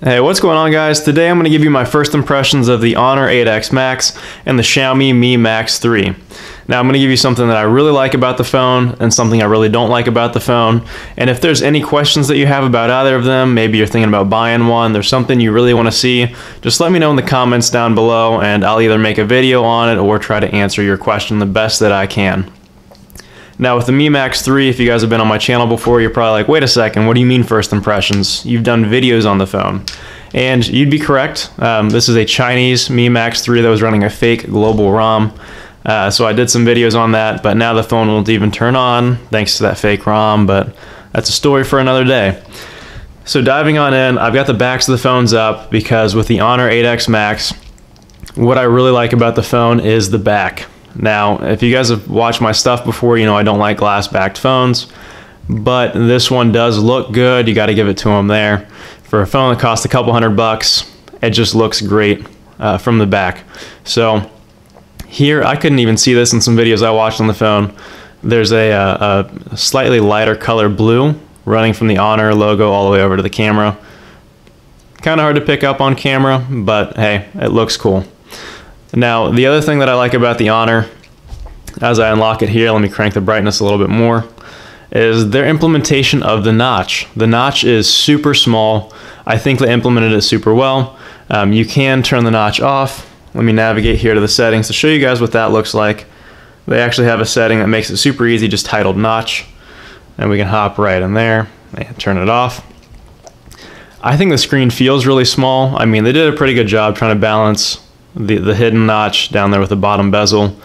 Hey, what's going on, guys? Today I'm going to give you my first impressions of the Honor 8X Max and the Xiaomi Mi Max 3. Now I'm going to give you something that I really like about the phone and something I really don't like about the phone. And if there's any questions that you have about either of them, maybe you're thinking about buying one, there's something you really want to see, just let me know in the comments down below and I'll either make a video on it or try to answer your question the best that I can. Now with the Mi Max 3, if you guys have been on my channel before, you're probably like, wait a second, what do you mean first impressions? You've done videos on the phone. And you'd be correct. This is a Chinese Mi Max 3 that was running a fake global ROM. So I did some videos on that, but now the phone won't even turn on thanks to that fake ROM, but that's a story for another day. So diving on in, I've got the backs of the phones up because with the Honor 8X Max, what I really like about the phone is the back. Now, if you guys have watched my stuff before, you know I don't like glass-backed phones, but this one does look good. You got to give it to them there. For a phone that costs a couple $100, it just looks great from the back. So here, I couldn't even see this in some videos I watched on the phone. There's a slightly lighter color blue running from the Honor logo all the way over to the camera. Kind of hard to pick up on camera, but hey, it looks cool. Now, the other thing that I like about the Honor, as I unlock it here, let me crank the brightness a little bit more, is their implementation of the notch. The notch is super small. I think they implemented it super well. You can turn the notch off. Let me navigate here to the settings to show you guys what that looks like. They actually have a setting that makes it super easy, just titled notch. And we can hop right in there and turn it off. I think the screen feels really small. I mean, they did a pretty good job trying to balance the hidden notch down there with the bottom bezel,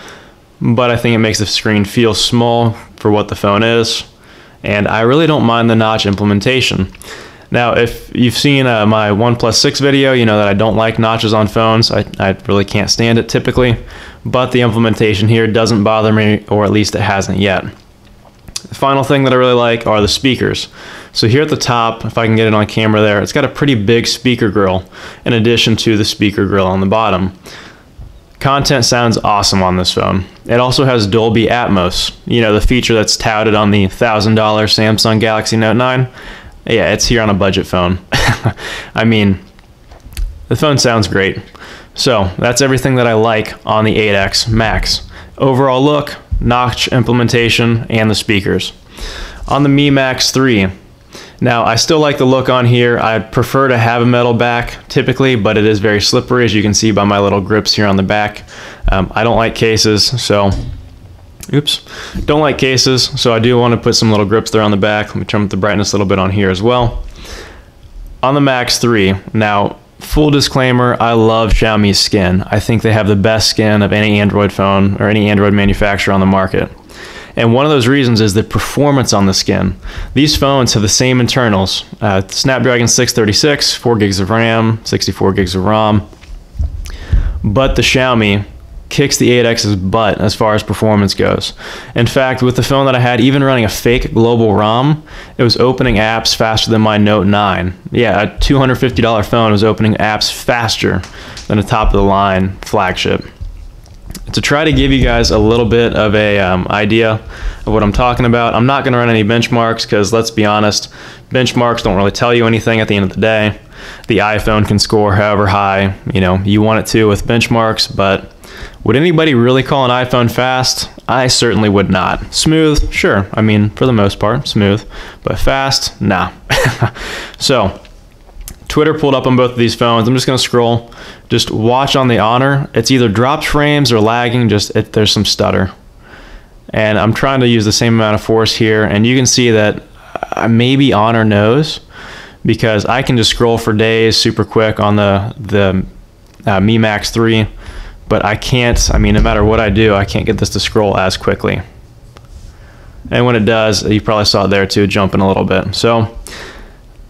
but I think it makes the screen feel small for what the phone is, and I really don't mind the notch implementation. Now, if you've seen my OnePlus 6 video, you know that I don't like notches on phones. I really can't stand it typically, but the implementation here doesn't bother me, or at least it hasn't yet. The final thing that I really like are the speakers. So here at the top, if I can get it on camera there, it's got a pretty big speaker grill in addition to the speaker grill on the bottom. Content sounds awesome on this phone. It also has Dolby Atmos, you know, the feature that's touted on the $1,000 Samsung Galaxy Note 9. Yeah, it's here on a budget phone. I mean, the phone sounds great. So that's everything that I like on the 8X Max. Overall look, notch implementation, and the speakers. On the Mi Max 3, now I still like the look on here. I prefer to have a metal back typically, but it is very slippery, as you can see by my little grips here on the back. I don't like cases, so don't like cases, so I do want to put some little grips there on the back. Let me turn up the brightness a little bit on here as well. On the Max 3, now full disclaimer, I love Xiaomi's skin. I think they have the best skin of any Android phone or any Android manufacturer on the market. And one of those reasons is the performance on the skin. These phones have the same internals, Snapdragon 636, 4 gigs of RAM, 64 gigs of ROM, but the Xiaomi kicks the 8X's butt as far as performance goes. In fact, with the phone that I had, even running a fake global ROM, it was opening apps faster than my Note 9. Yeah, a $250 phone was opening apps faster than a top-of-the-line flagship. To try to give you guys a little bit of a idea of what I'm talking about, I'm not going to run any benchmarks because, let's be honest, benchmarks don't really tell you anything at the end of the day. The iPhone can score however high, you know, you want it to with benchmarks, but would anybody really call an iPhone fast? I certainly would not. Smooth? Sure. I mean, for the most part, smooth. But fast? Nah. So, Twitter pulled up on both of these phones. I'm just going to scroll. Just watch on the Honor. It's either dropped frames or lagging. There's some stutter. And I'm trying to use the same amount of force here. And you can see that maybe Honor knows, because I can just scroll for days super quick on the Mi Max 3. But I can't, I mean, no matter what I do, I can't get this to scroll as quickly. And when it does, you probably saw it there too, jumping a little bit. So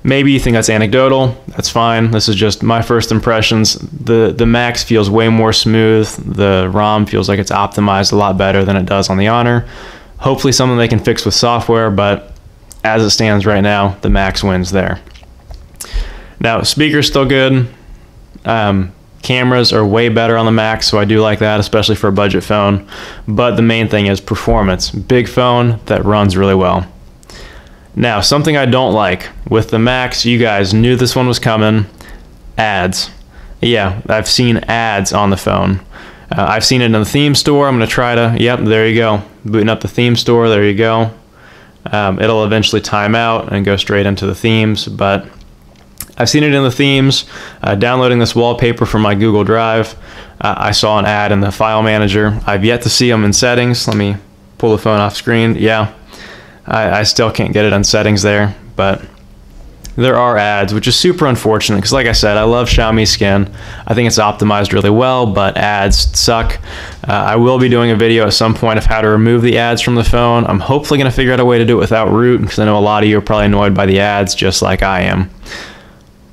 maybe you think that's anecdotal, that's fine. This is just my first impressions. The Max feels way more smooth. The ROM feels like it's optimized a lot better than it does on the Honor. Hopefully something they can fix with software, but as it stands right now, the Max wins there. Now, speaker's still good. Cameras are way better on the Max, so I do like that, especially for a budget phone. But the main thing is performance. Big phone that runs really well. Now, something I don't like with the Max, you guys knew this one was coming. ads. Yeah, I've seen ads on the phone. I've seen it in the theme store. I'm going to try to, yep, there you go. Booting up the theme store, there you go. It'll eventually time out and go straight into the themes, but I've seen it in the themes. Downloading this wallpaper from my Google Drive, I saw an ad in the file manager. I've yet to see them in settings. Let me pull the phone off screen. Yeah, I still can't get it on settings there, but there are ads, which is super unfortunate because, like I said, I love Xiaomi Skin. I think it's optimized really well, but ads suck. I will be doing a video at some point of how to remove the ads from the phone. I'm hopefully going to figure out a way to do it without root, because I know a lot of you are probably annoyed by the ads just like I am.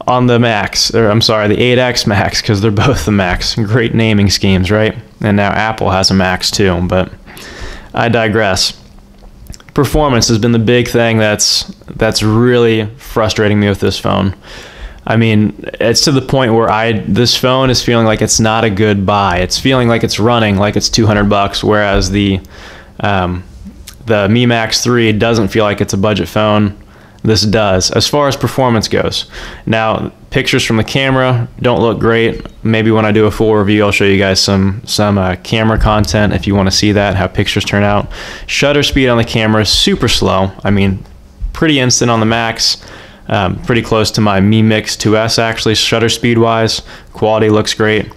On the Max, or I'm sorry, the 8X Max, because they're both the Max. Great naming schemes, right? And now Apple has a Max too, but I digress. Performance has been the big thing that's really frustrating me with this phone. I mean, it's to the point where this phone is feeling like it's not a good buy. It's feeling like it's running like it's $200, whereas the Mi Max 3 doesn't feel like it's a budget phone. This does, as far as performance goes. Now, pictures from the camera don't look great. Maybe when I do a full review, I'll show you guys some camera content if you want to see that, how pictures turn out. Shutter speed on the camera is super slow. I mean, pretty instant on the Max. Pretty close to my Mi Mix 2S actually, shutter speed wise. Quality looks great.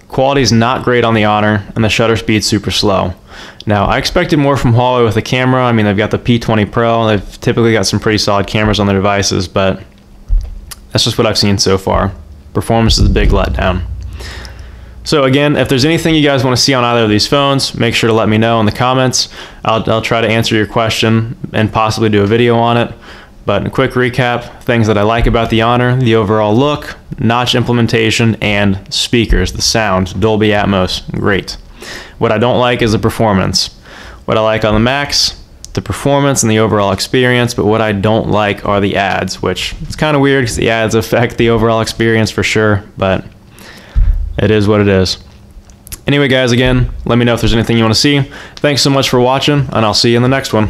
Quality is not great on the Honor, and the shutter speed's super slow. Now, I expected more from Huawei with the camera. I mean, they've got the P20 Pro. They've typically got some pretty solid cameras on their devices, but that's just what I've seen so far. Performance is a big letdown. So again, if there's anything you guys want to see on either of these phones, make sure to let me know in the comments. I'll try to answer your question and possibly do a video on it. But a quick recap, things that I like about the Honor: the overall look, notch implementation, and speakers, the sound, Dolby Atmos, great. What I don't like is the performance. What I like on the Max, the performance and the overall experience, but what I don't like are the ads, which it's kind of weird because the ads affect the overall experience for sure, but it is what it is. Anyway guys, again, let me know if there's anything you want to see. Thanks so much for watching, and I'll see you in the next one.